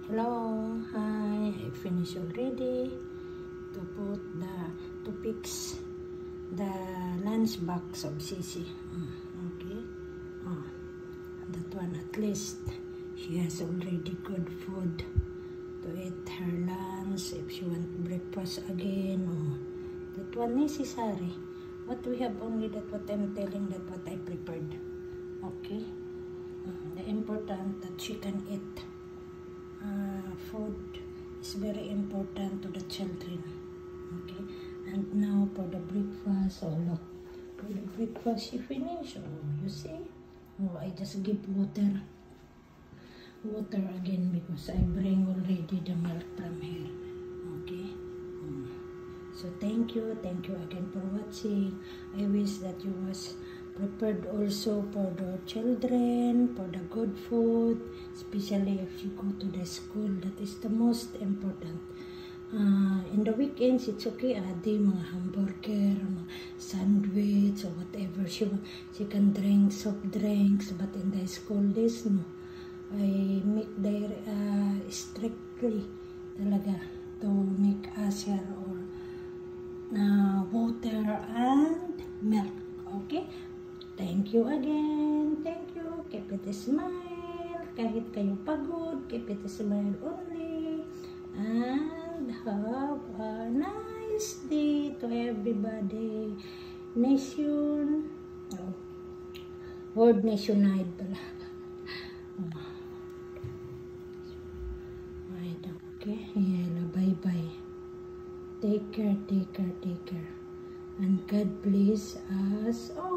Hello, hi, I finished already to put to fix the lunch box of Sisi. Okay, that one at least she has already good food to eat her lunch if she want breakfast again. That one necessary. But we have only that what I'm telling, that what I prepared. Okay, the important that she can eat. Food is very important to the children. Okay, and now for the breakfast. Oh look, for the breakfast she finished. Oh, you see. Oh, I just give water again because I bring already the milk from here. Okay. So thank you again for watching. I wish that you was prepared also for the children, for the good food, especially if you go to the school. That is the most important. In the weekends, it's okay, adi, mga hamburger, mga sandwich, or whatever she can drink, soft drinks, but in the school days, no. I make their strictly talaga to make asher or water and milk. Okay? Thank you again. Thank you. Keep it a smile. Kahit kayo pagod, keep it a smile only. And have a nice day to everybody. Nation. World Nationwide pala. Okay. Yeah, bye-bye. Take care. And God bless us all.